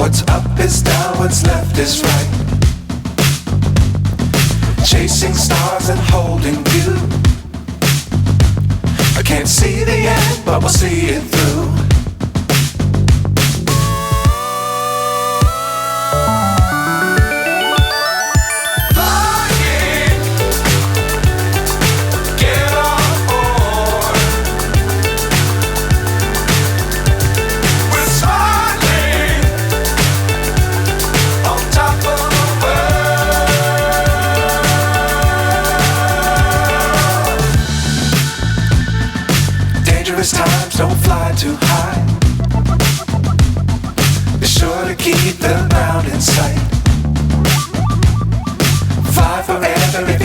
What's up is down, what's left is right. Chasing stars and holding you. I can't see the end, but we'll see it through. Times don't fly too high. Be sure to keep the ground in sight. Fly forever if